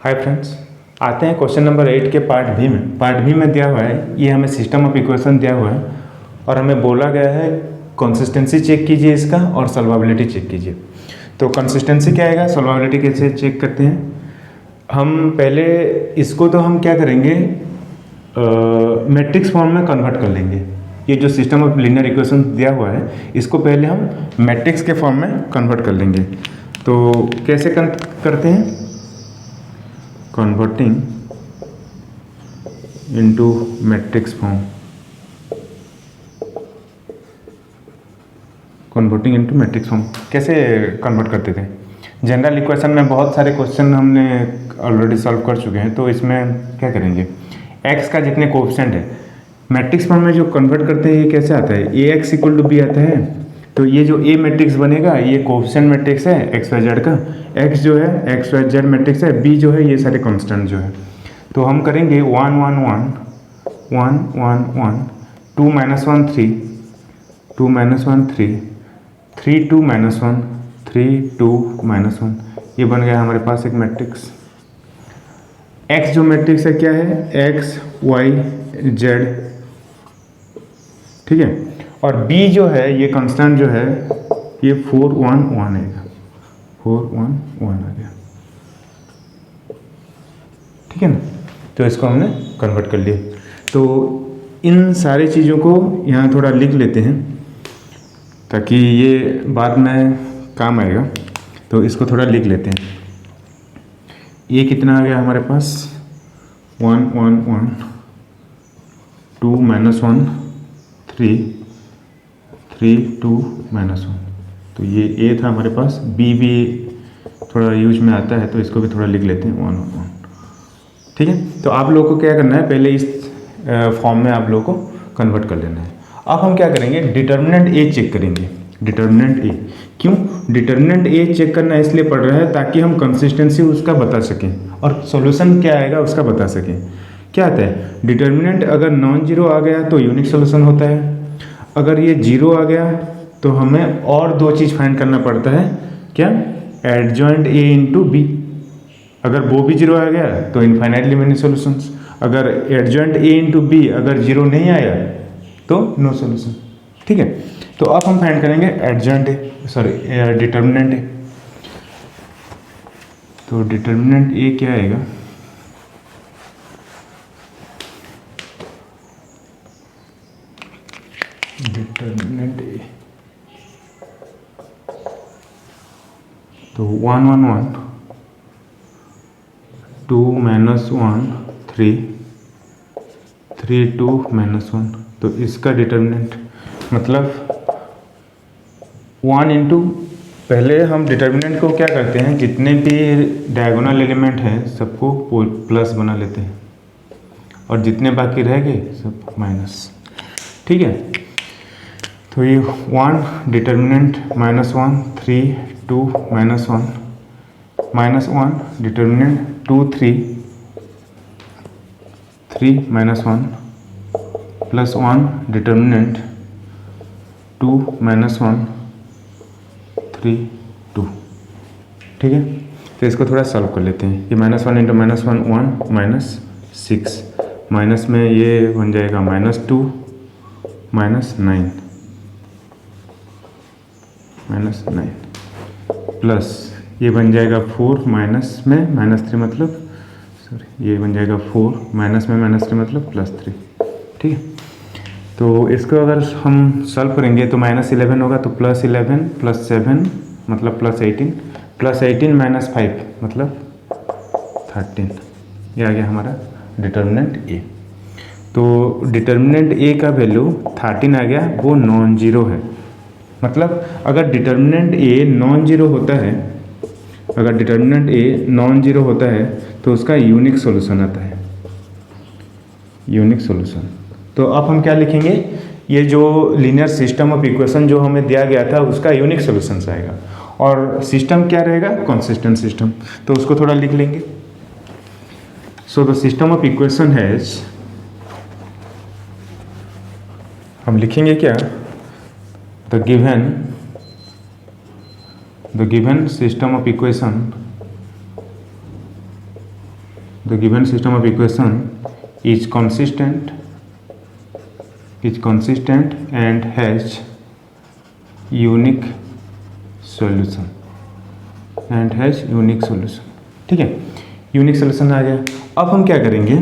Hi friends, आते हैं question number 8 के पार्ट बी में दिया हुआ है। ये हमें सिस्टम ऑफ इक्वेशन दिया हुआ है और हमें बोला गया है कंसिस्टेंसी चेक कीजिए इसका और सॉल्वेबिलिटी चेक कीजिए। तो कंसिस्टेंसी क्या आएगा, सॉल्वेबिलिटी कैसे चेक करते हैं। हम पहले इसको तो हम क्या करेंगे, मैट्रिक्स फॉर्म में कन्वर्ट कर लेंगे। ये जो सिस्टम ऑफ लीनियर इक्वेशन दिया हुआ है इसको पहले हम मैट्रिक्स के फॉर्म में कन्वर्ट कर लेंगे। तो कैसे करते हैं, converting into matrix form। Converting into matrix form कैसे कन्वर्ट करते थे। जनरल इक्वेशन में बहुत सारे क्वेश्चन हमने ऑलरेडी सॉल्व कर चुके हैं। तो इसमें क्या करेंगे, x का जितने कोएफिशिएंट है मैट्रिक्स फॉर्म में जो कन्वर्ट करते हैं ये कैसे आता है, ए एक्स इक्वल टू बी आता है। तो ये जो ए मैट्रिक्स बनेगा ये कोएफिशिएंट मैट्रिक्स है एक्स वाई जेड का, एक्स जो है एक्स वाई जेड मैट्रिक्स है, बी जो है ये सारे कांस्टेंट जो है। तो हम करेंगे 1 1 1 1 1 1 2 -1 3 2 -1 3 3 2 -1 3 2 -1। ये बन गया हमारे पास एक मैट्रिक्स। एक्स जो मैट्रिक्स है क्या है, एक्स वाई जेड, ठीक है। और बी जो है ये कांस्टेंट जो है ये 4 1 1 आएगा, 4 1 1 आ गया, ठीक है ना। तो इसको हमने कन्वर्ट कर लिया। तो इन सारी चीज़ों को यहाँ थोड़ा लिख लेते हैं ताकि ये बाद में काम आएगा। तो इसको थोड़ा लिख लेते हैं। ये कितना आ गया हमारे पास, 1 1 1 2 -1 3 3 2 -1। तो ये ए था हमारे पास, बी भी थोड़ा यूज में आता है तो इसको भी थोड़ा लिख लेते हैं 1 1 1, ठीक है। तो आप लोगों को क्या करना है, पहले इस फॉर्म में आप लोगों को कन्वर्ट कर लेना है। अब हम क्या करेंगे, डिटर्मिनेंट ए चेक करेंगे। डिटर्मिनेंट ए क्यों, डिटर्मिनेंट ए चेक करना इसलिए पड़ रहा है ताकि हम कंसिस्टेंसी उसका बता सकें और सॉल्यूशन क्या आएगा उसका बता सकें। क्या आता है, डिटर्मिनेंट अगर नॉन जीरो आ गया तो यूनिक सॉल्यूशन होता है, अगर ये जीरो आ गया तो हमें और दो चीज़ फाइंड करना पड़ता है, क्या, एडजॉइंट ए इंटू बी। अगर वो भी जीरो आ गया तो इनफाइनाइटली मेनी सॉल्यूशंस, अगर एडजॉइंट ए इंटू बी अगर जीरो नहीं आया तो नो सॉल्यूशन, ठीक है। तो अब हम फाइंड करेंगे एडजॉइंट ए, सॉरी डिटर्मिनेंट ए। तो डिटर्मिनेंट ए क्या आएगा, डिटर्मिनेंट ए तो 1 1 1 2 -1 3 3 2 -1। तो इसका डिटर्मिनेंट मतलब 1 इंटू, पहले हम डिटर्मिनेंट को क्या करते हैं, जितने भी डायगोनल एलिमेंट हैं सबको प्लस बना लेते हैं और जितने बाकी रह गए सब माइनस, ठीक है। तो ये 1 डिटर्मिनेंट -1 3 2 -1 -1 डिटर्मिनेंट 2 3 3 -1 +1 डिटर्मिनेंट 2 -1 3 2, ठीक है। तो इसको थोड़ा सॉल्व कर लेते हैं। ये -1 × -1 1 -6, माइनस में ये बन जाएगा -2 -9 -9 प्लस ये बन जाएगा 4 माइनस में -3 मतलब, सॉरी ये बन जाएगा 4 माइनस में -3 मतलब +3, ठीक है। तो इसको अगर हम सॉल्व करेंगे तो -11 होगा तो +11 +7 मतलब +18 +18 -5 मतलब 13। ये आ गया हमारा डिटर्मिनेंट ए। तो डिटर्मिनेंट ए का वैल्यू 13 आ गया, वो नॉन जीरो है। मतलब अगर डिटर्मिनेंट ए नॉन जीरो होता है, अगर डिटर्मिनेंट ए नॉन जीरो होता है तो उसका यूनिक सॉल्यूशन आता है, यूनिक सॉल्यूशन। तो अब हम क्या लिखेंगे, ये जो लीनियर सिस्टम ऑफ इक्वेशन जो हमें दिया गया था उसका यूनिक सॉल्यूशंस आएगा और सिस्टम क्या रहेगा, कंसिस्टेंट सिस्टम। तो उसको थोड़ा लिख लेंगे। So the system of equation has, हम लिखेंगे क्या, the given system of equation the given system of equation is consistent and has unique solution ठीक है, यूनिक सोल्यूशन आ गया। अब हम क्या करेंगे,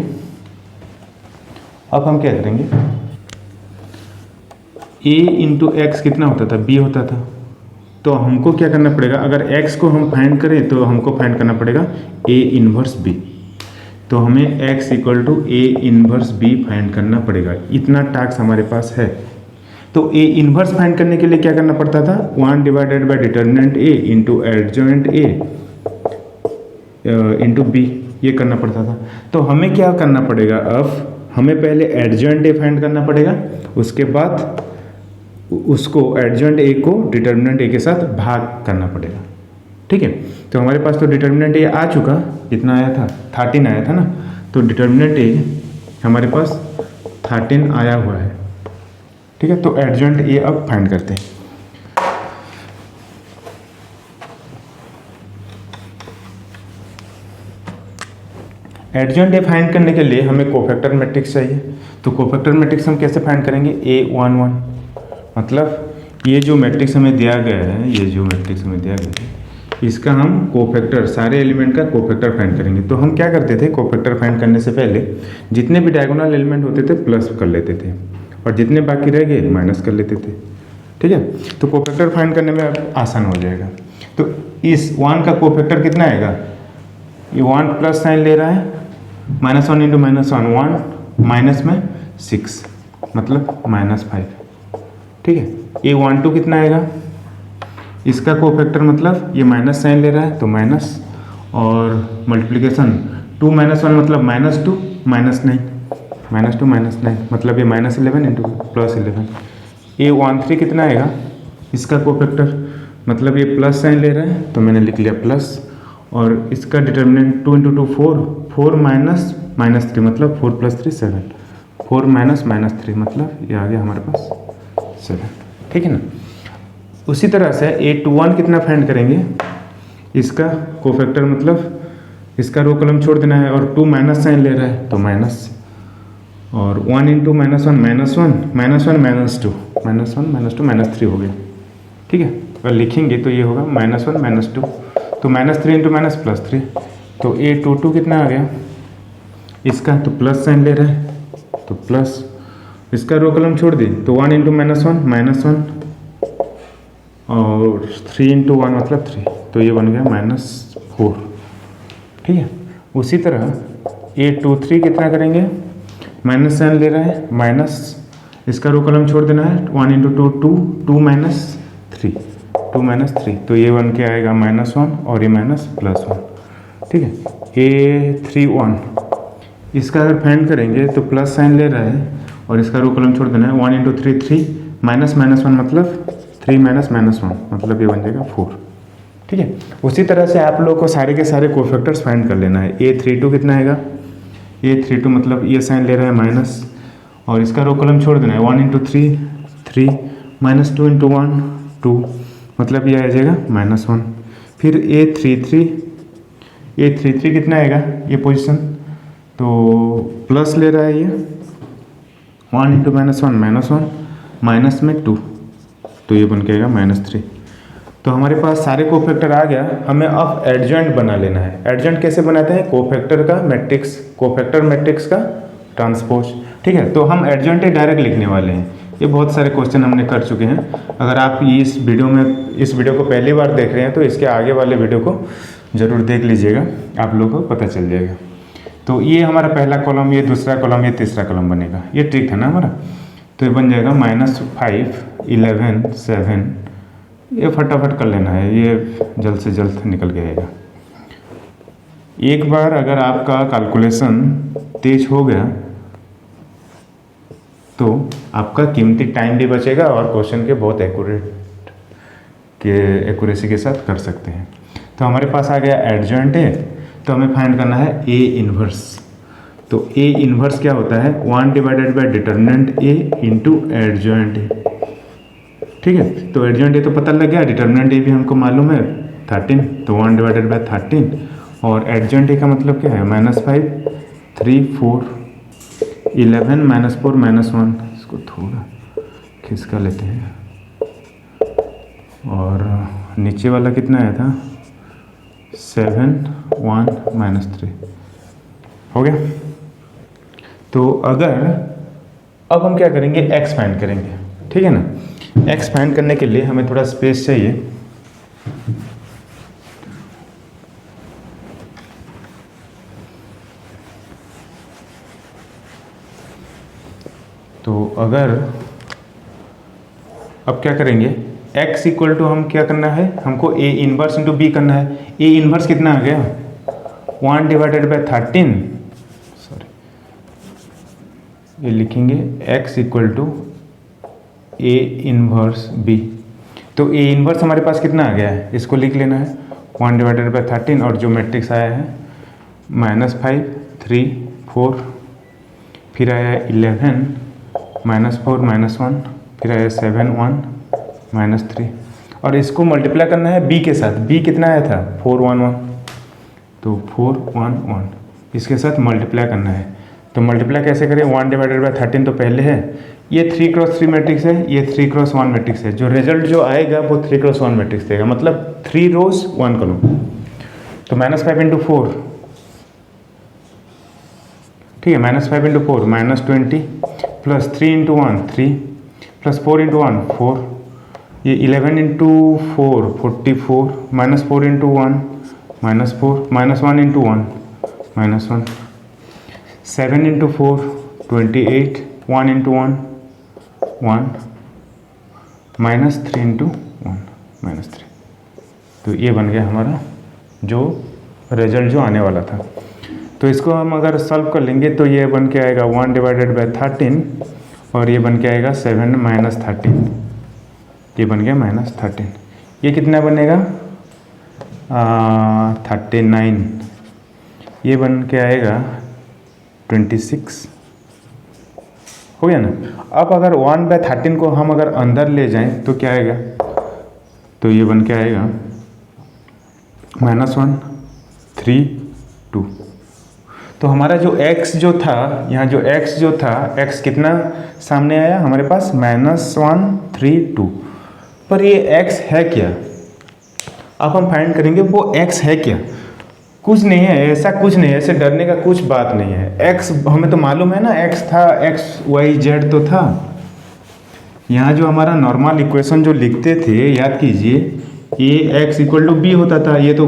a इंटू एक्स कितना होता था, b होता था। तो हमको क्या करना पड़ेगा, अगर x को हम फाइंड करें तो हमको फाइंड करना पड़ेगा a इन्वर्स b। तो हमें x equal to a inverse b find करना पड़ेगा, इतना टास्क हमारे पास है। तो a इन्वर्स फाइंड करने के लिए क्या करना पड़ता था, 1 divided by determinant a into adjoint a into b, ये करना पड़ता था। तो हमें क्या करना पड़ेगा, अब हमें पहले एडजॉइंट a फाइंड करना पड़ेगा, उसके बाद उसको एडजॉइंट a को डिटर्मिनेंट a के साथ भाग करना पड़ेगा। ठीक है, तो हमारे पास तो डिटर्मिनेंट a आ चुका, कितना आया था, 13 आया था ना। तो डिटर्मिनेंट a हमारे पास 13 आया हुआ है। ठीक है, तो एडजॉइंट a अब फाइंड करते हैं। एडजॉइंट a फाइंड करने के लिए हमें कोफैक्टर मैट्रिक्स चाहिए। तो कोफैक्टर मैट्रिक्स हम कैसे फाइंड करेंगे, A11, मतलब ये जो मैट्रिक्स हमें दिया गया है, इसका हम कोफैक्टर, सारे एलिमेंट का कोफैक्टर फाइंड करेंगे। तो हम क्या करते थे, कोफैक्टर फाइंड करने से पहले जितने भी डायगोनल एलिमेंट होते थे प्लस कर लेते थे, और जितने बाकी रह गए माइनस कर लेते थे। ठीक है, तो कोफैक्टर फाइंड करने में अब आसान हो जाएगा। तो इस 1 का कोफैक्टर कितना आएगा, ये 1 प्लस साइन ले रहा है, -1 इंटू -1 1, माइनस में 6 मतलब -5। ठीक है, A12 कितना आएगा, इसका कोफैक्टर मतलब ये माइनस साइन ले रहा है तो माइनस, और मल्टीप्लिकेशन 2 - 1 मतलब -2 -9, -2 -9 मतलब ये -11 इंटू +11। A13 कितना आएगा, इसका कोफैक्टर मतलब ये प्लस साइन ले रहा है तो मैंने लिख लिया प्लस, और इसका डिटर्मिनेंट 2 इंटू 2 4, 4 माइनस -3 मतलब 4 + 3 7, 4 माइनस -3 मतलब ये आ गया हमारे पास 7। ठीक है ना। उसी तरह से A21 कितना फाइंड करेंगे, इसका कोफैक्टर मतलब इसका रो कॉलम छोड़ देना है, और 2 माइनस साइन ले रहा है तो माइनस, और 1 इंटू -1 -1 -2 -3 हो गया। ठीक है, अगर लिखेंगे तो ये होगा -1 -2, तो -3 इंटू +3, तो A22 कितना आ गया, इसका तो प्लस साइन ले रहा है तो प्लस, इसका रो कॉलम छोड़ दी तो 1 इंटू -1 और 3 इंटू 1 मतलब 3, तो ये बन गया -4। ठीक है, उसी तरह A23 कितना करेंगे, माइनस साइन ले रहा है माइनस, इसका रो कॉलम छोड़ देना है, 1 इंटू 2 2 -3, तो ये बन के आएगा -1 और ये +1। ठीक है, A31 इसका अगर फाइंड करेंगे तो प्लस साइन ले रहा है और इसका रो कॉलम छोड़ देना है, 1 इंटू 3 3 -1 मतलब 3 -1 मतलब ये बन जाएगा 4। ठीक है, उसी तरह से आप लोगों को सारे के सारे कोफैक्टर्स फाइंड कर लेना है। A32 कितना आएगा, A32 मतलब ये साइन ले रहा है माइनस, और इसका रो कॉलम छोड़ देना है, 1 इंटू 3 3 -2 इंटू 1 2 मतलब ये आ जाएगा -1। फिर A33 कितना आएगा, ये पोजीशन तो प्लस ले रहा है, ये 1 इंटू -1 माइनस में 2, तो ये बन के आएगा -3। तो हमारे पास सारे कोफैक्टर आ गया, हमें अब एडजॉइंट बना लेना है। एडजॉइंट कैसे बनाते हैं, कोफैक्टर का मैट्रिक्स, कोफैक्टर मैट्रिक्स का ट्रांसपोज। ठीक है, तो हम एडजॉइंट डायरेक्ट लिखने वाले हैं। ये बहुत सारे क्वेश्चन हमने कर चुके हैं। अगर आप इस वीडियो को पहली बार देख रहे हैं तो इसके आगे वाले वीडियो को ज़रूर देख लीजिएगा, आप लोगों को पता चल जाएगा। तो ये हमारा पहला कॉलम, ये दूसरा कॉलम, ये तीसरा कॉलम बनेगा। ये ट्रिक है ना हमारा, तो ये बन जाएगा -5 11 7। ये फटाफट कर लेना है, ये जल्द से जल्द निकल के आएगा। एक बार अगर आपका कैलकुलेशन तेज हो गया तो आपका कीमती टाइम भी बचेगा और क्वेश्चन के बहुत एक्यूरेसी के साथ कर सकते हैं। तो हमारे पास आ गया एडजॉइंट है, तो हमें फाइंड करना है A इन्वर्स। तो A इन्वर्स क्या होता है, 1 divided by determinant A into adjoint A। ठीक है, तो एडजॉइंट A तो पता लग गया, डिटर्मिनेंट A भी हमको मालूम है 13, तो 1 डिवाइडेड बाय 13 और एडजेंट ए का मतलब क्या है, -5 3 4 11 -4 -1, इसको थोड़ा खिसका लेते हैं। और नीचे वाला कितना आया था, 7 1 -3 हो गया। तो अगर अब हम क्या करेंगे, एक्स फाइंड करेंगे, ठीक है ना। एक्स फाइंड करने के लिए हमें थोड़ा स्पेस चाहिए, तो अगर अब क्या करेंगे, x इक्वल टू हम क्या करना है, हमको a इनवर्स इंटू बी करना है। a इनवर्स कितना आ गया, 1 डिवाइडेड बाई 13, सॉरी ये लिखेंगे x equal to a inverse b। तो a इनवर्स हमारे पास कितना आ गया है, इसको लिख लेना है 1 डिवाइडेड बाई 13, और जो मैट्रिक्स आया है -5 3 4, फिर आया 11 -4 -1, फिर आया 7 1 -3, और इसको मल्टीप्लाई करना है b के साथ। b कितना आया था, 4 1 1, तो 4 1 1 इसके साथ मल्टीप्लाई करना है। तो मल्टीप्लाई कैसे करें, 1 डिवाइडेड बाई 13 तो पहले है, ये 3 क्रॉस 3 मैट्रिक्स है, ये 3 क्रॉस 1 मैट्रिक्स है, जो रिजल्ट जो आएगा वो 3 क्रॉस 1 मैट्रिक्स देगा, मतलब 3 रोज 1 कॉलम। तो -5 इंटू 4, ठीक है, -5 into 4 -20, plus 3 into 1 3, plus 4 into 1 4, ये 11 into 4 44, -4 into 1 -4, -1 into 1 -1, 7 into 4 28, 1 into 1 1, -3 into 1 -3। तो ये बन गया हमारा जो रिजल्ट जो आने वाला था। तो इसको हम अगर सॉल्व कर लेंगे तो ये बन के आएगा 1 डिवाइडेड बाई 13, और ये बन के आएगा 7 -13, ये बन गया -13। ये कितना बनेगा, 39, ये बन के आएगा 26, हो गया ना। अब अगर 1/13 को हम अगर अंदर ले जाएं तो क्या आएगा, तो ये बन के आएगा -1 3 2। तो हमारा जो x जो था, यहाँ जो x जो था, x कितना सामने आया हमारे पास, -1 3 2। पर ये x है क्या, अब हम फाइंड करेंगे वो x है क्या। कुछ नहीं है, ऐसा कुछ नहीं है, ऐसे डरने का कुछ बात नहीं है। x हमें तो मालूम है ना, x था, x y z तो था। यहाँ जो हमारा नॉर्मल इक्वेशन जो लिखते थे, याद कीजिए, ये x इक्वल टू बी होता था, ये तो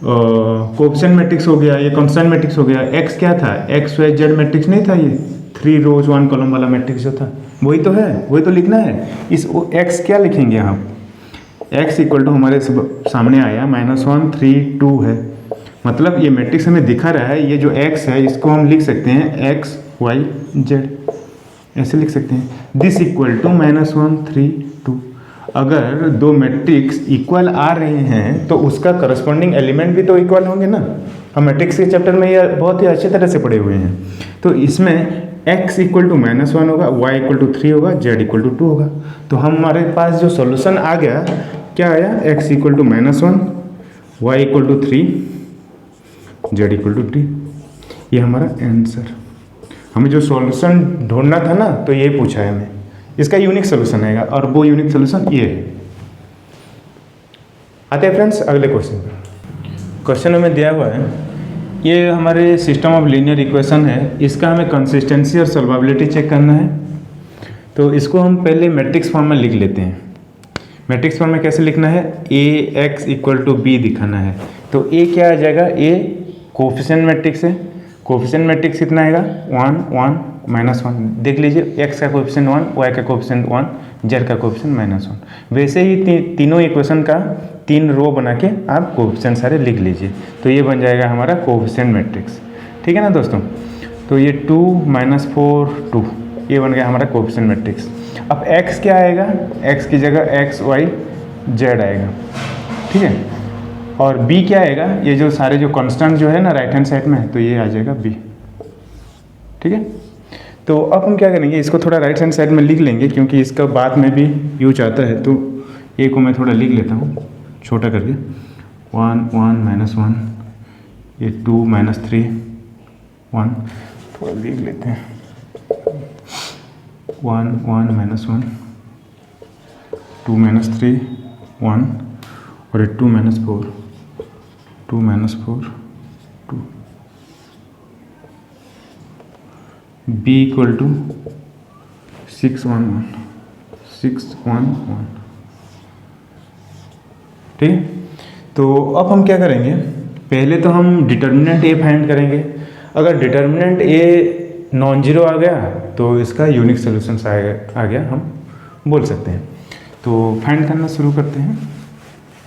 कोएफिशिएंट मैट्रिक्स हो गया, ये कांस्टेंट मैट्रिक्स हो गया। x क्या था, x y z मैट्रिक्स नहीं था, ये 3 रोज 1 कॉलम वाला मैट्रिक्स जो था, वही तो है, वही तो लिखना है। इस x क्या लिखेंगे हम, x इक्वल टू हमारे सामने आया -1 3 2 है, मतलब ये मैट्रिक्स हमें दिखा रहा है, ये जो x है इसको हम लिख सकते हैं x y z, ऐसे लिख सकते हैं। This equal to -1 3 2। अगर दो मैट्रिक्स इक्वल आ रहे हैं तो उसका करस्पॉन्डिंग एलिमेंट भी तो इक्वल होंगे ना। हम मैट्रिक्स के चैप्टर में ये बहुत ही अच्छी तरह से पढ़े हुए हैं। तो इसमें x इक्वल टू -1 होगा, y इक्वल टू 3 होगा, z इक्वल टू 2 होगा। तो हमारे पास जो सॉल्यूशन आ गया, क्या आया, x equal to -1, y equal to 3, z equal to 3। ये हमारा आंसर। हमें जो सॉल्यूशन ढूंढना था ना, तो ये पूछा है हमें, इसका यूनिक सोल्यूशन आएगा, और वो यूनिक सोल्यूशन ये है। आते हैं फ्रेंड्स अगले क्वेश्चन पर। क्वेश्चन हमें दिया हुआ है, ये हमारे सिस्टम ऑफ लीनियर इक्वेशन है, इसका हमें कंसिस्टेंसी और सॉल्वेबिलिटी चेक करना है। तो इसको हम पहले मैट्रिक्स फॉर्म में लिख लेते हैं। मैट्रिक्स फॉर्म में कैसे लिखना है, ए एक्स इक्वल टू बी दिखाना है। तो ए क्या आ जाएगा, ए कोएफिशिएंट मैट्रिक्स है, कोएफिशिएंट मैट्रिक्स कितना आएगा, 1 1 -1। देख लीजिए, x का कोएफिशिएंट 1, y का कोएफिशिएंट 1, z का कोएफिशिएंट -1। वैसे ही तीनों इक्वेशन का 3 रो बना के आप कोएफिशिएंट सारे लिख लीजिए, तो ये बन जाएगा हमारा कोएफिशिएंट मैट्रिक्स। ठीक है ना दोस्तों। तो ये 2 -4 2, ये बन गया हमारा कोएफिशिएंट मैट्रिक्स। अब x क्या आएगा, x की जगह x y z आएगा, ठीक है। और b क्या आएगा, ये जो सारे जो कांस्टेंट जो है ना राइट हैंड साइड में, तो ये आ जाएगा b, ठीक है। तो अब हम क्या करेंगे, इसको थोड़ा राइट हैंड साइड में लिख लेंगे, क्योंकि इसका बाद में भी यूज आता है। तो ए को मैं थोड़ा लिख लेता हूँ छोटा करके, 1 1 -1, ये 2 -3 1, थोड़ा लिख लेते हैं, 1 1 -1, 2 -3 1, और ये 2 -4 2 -4 2, b इक्वल टू 6 1 1 6 1 1। ठीक है, तो अब हम क्या करेंगे, पहले तो हम डिटर्मिनेंट ए फाइंड करेंगे। अगर डिटर्मिनेंट ए नॉन जीरो आ गया तो इसका यूनिक सोल्यूशन आ गया, हम बोल सकते हैं। तो फाइंड करना शुरू करते हैं।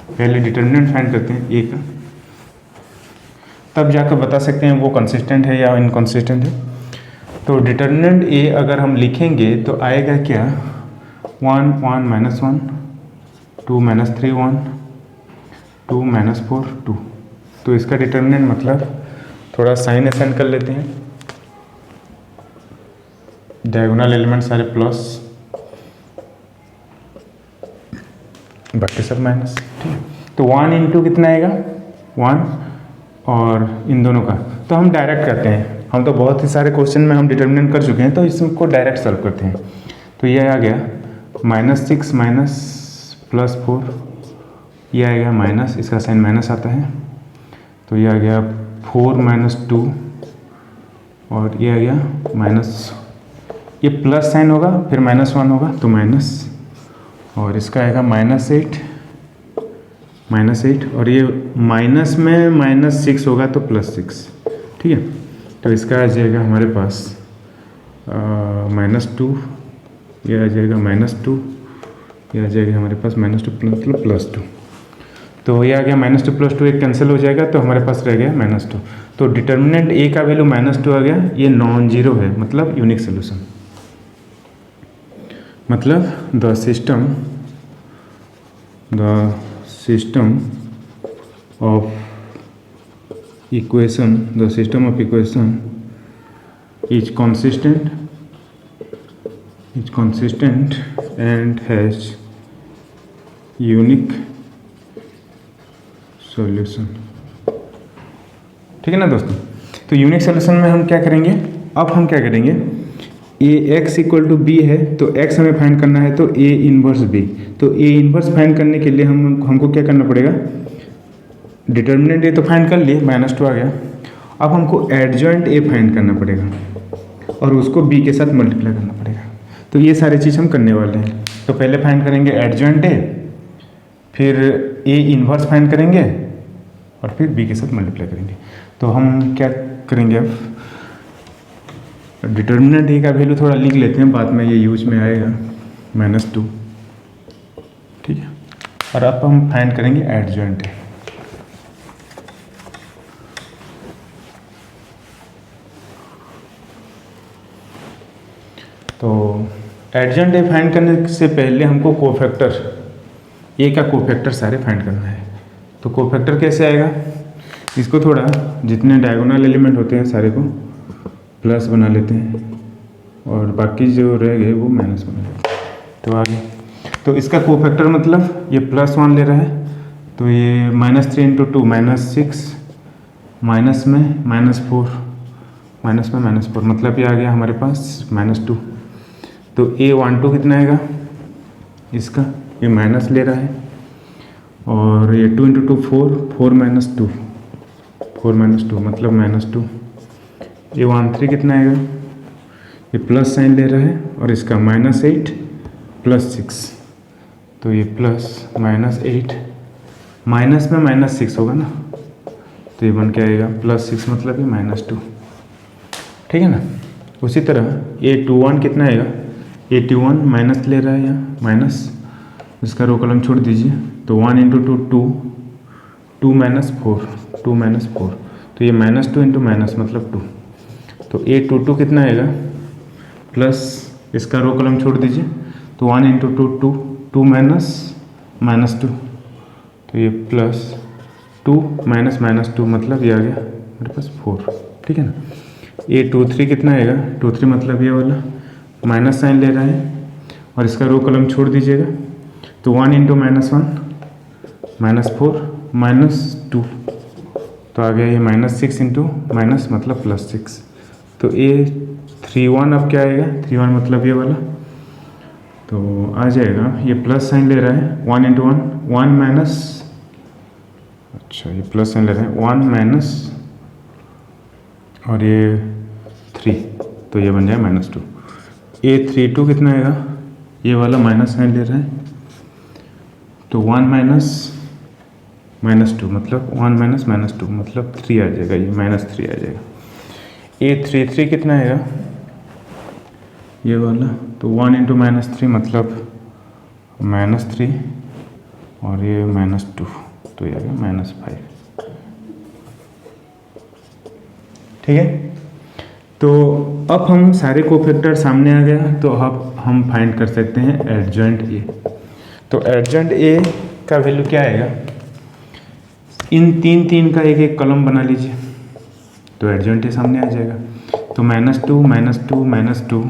पहले डिटर्मिनेंट फाइंड करते हैं ए का, तब जाकर बता सकते हैं वो कंसिस्टेंट है या इनकंसिस्टेंट है। तो डिटर्मिनेंट ए अगर हम लिखेंगे तो आएगा क्या, 1 1 -1, 2 -3 1, 2 -4 2। तो इसका डिटर्मिनेंट मतलब थोड़ा साइन असाइन कर लेते हैं, डायगोनल एलिमेंट सारे प्लस, बाकी सब माइनस। ठीक है, तो 1 इंटू कितना आएगा 1, और इन दोनों का तो हम डायरेक्ट करते हैं। हम तो बहुत ही सारे क्वेश्चन में हम डिटर्मिनेंट कर चुके हैं, तो इसको डायरेक्ट सॉल्व करते हैं। तो ये आ गया -6 माइनस +4, ये आएगा माइनस, इसका साइन माइनस आता है, तो ये आ गया 4 - 2, और ये आ गया माइनस, ये प्लस साइन होगा फिर -1 होगा तो माइनस, और इसका आएगा -8, और ये माइनस में -6 होगा तो +6। ठीक है, तो इसका आ जाएगा हमारे पास -2, ये आ जाएगा -2, ये आ जाएगा हमारे पास -2 मतलब +2। तो ये आ गया -2 +2, एक कैंसिल हो जाएगा तो हमारे पास रह गया -2। तो डिटर्मिनेंट ए का वैल्यू -2 आ गया, ये नॉन जीरो है मतलब यूनिक सोल्यूशन। मतलब the system of equation is consistent and has unique solution। ठीक है ना दोस्तों, तो यूनिक सोल्यूशन में हम क्या करेंगे, अब हम क्या करेंगे, ए x इक्वल टू बी है तो x हमें फाइंड करना है, तो ए इनवर्स बी। तो ए इनवर्स फाइंड करने के लिए हमको क्या करना पड़ेगा, डिटर्मिनेंट ए तो फाइंड कर लिए, -2 आ गया। अब हमको एडजॉइंट ए फाइंड करना पड़ेगा और उसको बी के साथ मल्टीप्लाई करना पड़ेगा। तो ये सारी चीज़ हम करने वाले हैं। तो पहले फाइंड करेंगे एडजॉइंट ए, फिर ए इनवर्स फाइंड करेंगे, और फिर बी के साथ मल्टीप्लाई करेंगे। तो हम क्या करेंगे, अब डिटर्मिनेंट ए का वैल्यू थोड़ा लिख लेते हैं, बाद में ये यूज में आएगा, -2। ठीक है, और अब हम फाइंड करेंगे एडजॉइंट ए। तो एडजॉइंट ए फाइंड करने से पहले हमको कोफैक्टर ए का कोफैक्टर सारे फाइंड करना है। तो कोफैक्टर कैसे आएगा, इसको थोड़ा जितने डायगोनल एलिमेंट होते हैं सारे को प्लस बना लेते हैं, और बाकी जो रह गए वो माइनस बना लेते हैं। तो आगे, तो इसका कोफैक्टर मतलब ये +1 ले रहा है, तो ये -3 × 2 -6, माइनस में -4, माइनस में -4 मतलब ये आ गया हमारे पास -2। तो A12 कितना आएगा, इसका ये माइनस ले रहा है, और ये 2 × 2 4, 4 - 2, 4 - 2 मतलब -2। A13 कितना आएगा, ये प्लस साइन ले रहा है, और इसका -8 + 6, तो ये +-8, माइनस में -6 होगा ना, तो ये बन के आएगा +6 मतलब ये -2। ठीक है ना। उसी तरह A21 कितना आएगा, A21 माइनस ले रहा है यहाँ, माइनस, इसका रो कॉलम छोड़ दीजिए, तो 1 × 2 2, 2 - 4, 2 - 4, तो ये -2 × माइनस मतलब 2। तो A22 कितना आएगा, प्लस, इसका रो कॉलम छोड़ दीजिए, तो 1 × 2 2, 2 - -2, तो ये +2 -2 मतलब ये आ गया मेरे पास 4। ठीक है ना। A23 कितना आएगा, 23 मतलब ये वाला माइनस साइन ले रहा है, और इसका रो कॉलम छोड़ दीजिएगा, तो 1 × -1 -4 -2, तो आ गया ये -6 इंटू माइनस मतलब +6, तो A31 अब क्या आएगा, 31 मतलब ये वाला, तो आ जाएगा, ये प्लस साइन ले रहा है, 1 इंटू 1 1 माइनस, अच्छा ये प्लस साइन ले रहा है, 1 माइनस और ये 3, तो ये बन जाए -2। A32 कितना आएगा, ये वाला माइनस साइन ले रहा है, तो 1 माइनस -2 मतलब 1 माइनस -2 मतलब 3 आ जाएगा, ये -3 आ जाएगा। A33 कितना आएगा, ये वाला, तो 1 इंटू -3 मतलब -3 और ये -2, तो ये आ गया -5। ठीक है, तो अब हम सारे कोफैक्टर सामने आ गया, तो अब हम फाइंड कर सकते हैं एडजॉइंट ए। तो एडजॉइंट ए का वैल्यू क्या आएगा, इन तीन का एक एक कॉलम बना लीजिए, तो एडजॉइंट ए सामने आ जाएगा। तो -2 -2 -2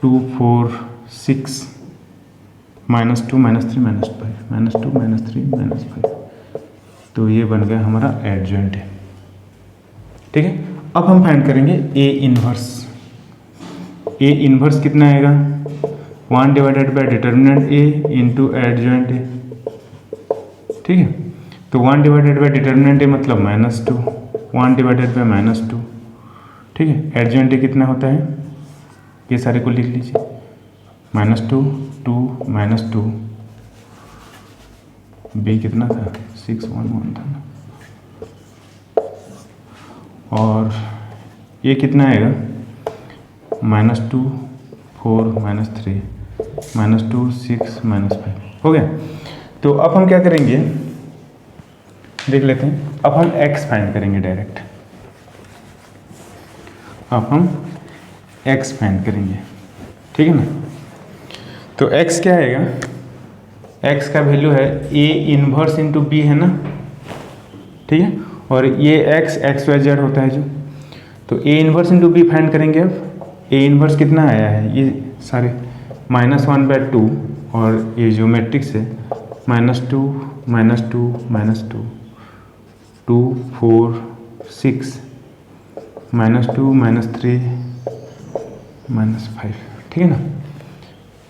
2 4 6 -2 -3 -5 -2 -3 -5, तो ये बन गया हमारा एडजॉइंट है। ठीक है, अब हम फाइंड करेंगे ए इन्वर्स। ए इन्वर्स कितना आएगा, 1 divided by determinant A into adjoint A. ठीक है, तो 1 डिवाइडेड बाय डिटर्मिनेंट ए मतलब -2, 1 डिवाइडेड बाय -2। ठीक है, एडजॉइंट ए कितना होता है, ये सारे को लिख लीजिए, -2 2 -2, बी कितना था, 6 1 1 था ना, और ये कितना आएगा, -2 4 -3 -2 6 -5 हो गया। तो अब हम क्या करेंगे, देख लेते हैं, अब हम x फाइंड करेंगे डायरेक्ट, अब हम x फाइंड करेंगे। ठीक है ना, तो x क्या आएगा, x का वैल्यू है a इन्वर्स इंटू बी है ना। ठीक है, और ये x y z होता है जो, तो a inverse into B find करेंगे। अब a इन्वर्स कितना आया है, ये सारे -1/2 और ये जो मैट्रिक्स है -2 -2 -2 2 4 6 -2 -3 -5। ठीक है ना,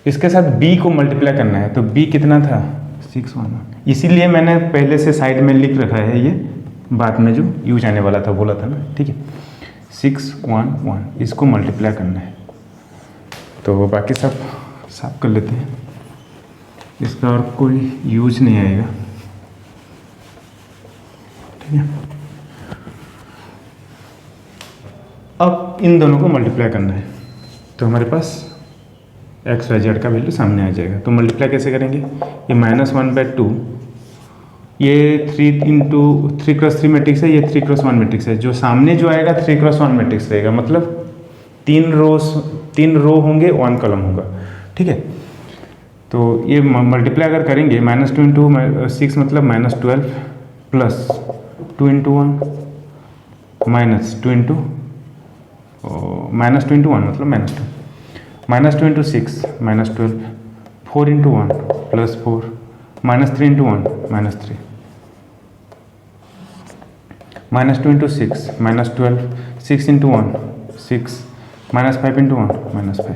इसके साथ b को मल्टीप्लाई करना है, तो b कितना था, 6 1 1, इसीलिए मैंने पहले से साइड में लिख रखा है, ये बाद में जो यूज आने वाला था बोला था ना। ठीक है, 6 1 1, इसको मल्टीप्लाई करना है, तो बाकी सब साफ कर लेते हैं, इसका और कोई यूज नहीं आएगा। ठीक है, अब इन दोनों को मल्टीप्लाई करना है, तो हमारे पास x y z का वैल्यू सामने आ जाएगा। तो मल्टीप्लाई कैसे करेंगे, ये -1/2, ये 3x3 मैट्रिक्स है, ये 3x1 मैट्रिक्स है, जो सामने जो आएगा 3x1 मैट्रिक्स रहेगा, मतलब 3 रो होंगे 1 कॉलम होगा। ठीक है, तो ये मल्टीप्लाई अगर करेंगे, -2 इंटू 6 मतलब -12 प्लस 2 इंटू 1 -2 इंटू -2 इंटू 1 मतलब -2 -2 into 6 -12 4 into 1 plus 4 -3 into 1 -3 -2 into 6 -12 6 into 1 6 -5 into 1 -5।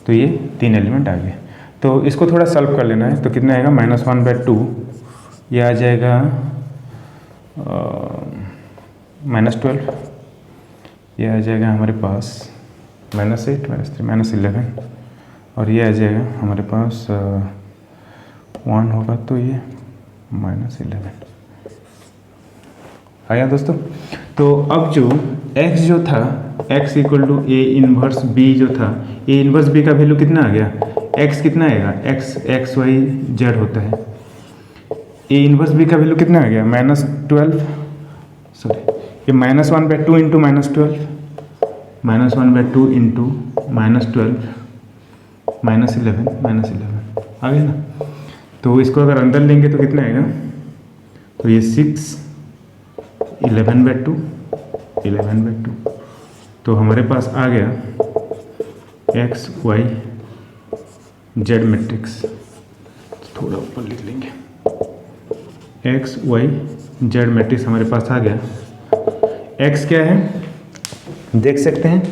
तो ये 3 एलिमेंट आ गए। तो इसको थोड़ा सॉल्व कर लेना है, तो कितना आएगा, -1/2, ये आ जाएगा -12, ये आ जाएगा हमारे पास -8 -3 -11, और ये आ जाएगा हमारे पास 1 होगा, तो ये -11 आया दोस्तों। तो अब जो x जो था, x equal to a inverse b जो था, a इन्वर्स b का वैल्यू कितना आ गया, x कितना आएगा, x y z होता है, a इन्वर्स b का वैल्यू कितना आ गया, -12, सॉरी ये -1/2 इंटू -12 -1/2 इंटू -12 -11 आ गया ना। तो इसको अगर अंदर लेंगे तो कितना आएगा, तो ये 6 11/2 11/2, तो हमारे पास आ गया x y z मैट्रिक्स। थोड़ा ऊपर लिख लेंगे, एक्स वाई जेड मैट्रिक्स हमारे पास आ गया। एक्स क्या है देख सकते हैं,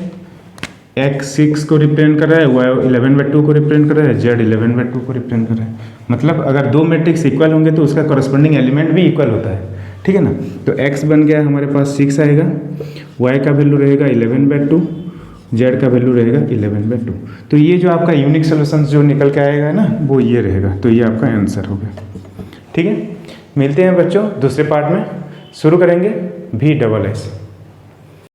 एक्स 6 को रिप्रेजेंट कर रहा है, वाई 11/2 को रिप्रेजेंट कर रहा है, जेड 11/2 को रिप्रेजेंट कर रहा है। मतलब अगर दो मैट्रिक्स इक्वल होंगे तो उसका कॉरस्पॉन्डिंग एलिमेंट भी इक्वल होता है, ठीक है ना। तो एक्स बन गया हमारे पास 6 आएगा, वाई का वैल्यू रहेगा 11/2, जेड का वैल्यू रहेगा 11/2। तो ये जो आपका यूनिक सोल्यूशन जो निकल के आएगा ना वो ये रहेगा। तो ये आपका आंसर होगा, ठीक है। मिलते हैं बच्चों दूसरे पार्ट में, शुरू करेंगे V डबल एस।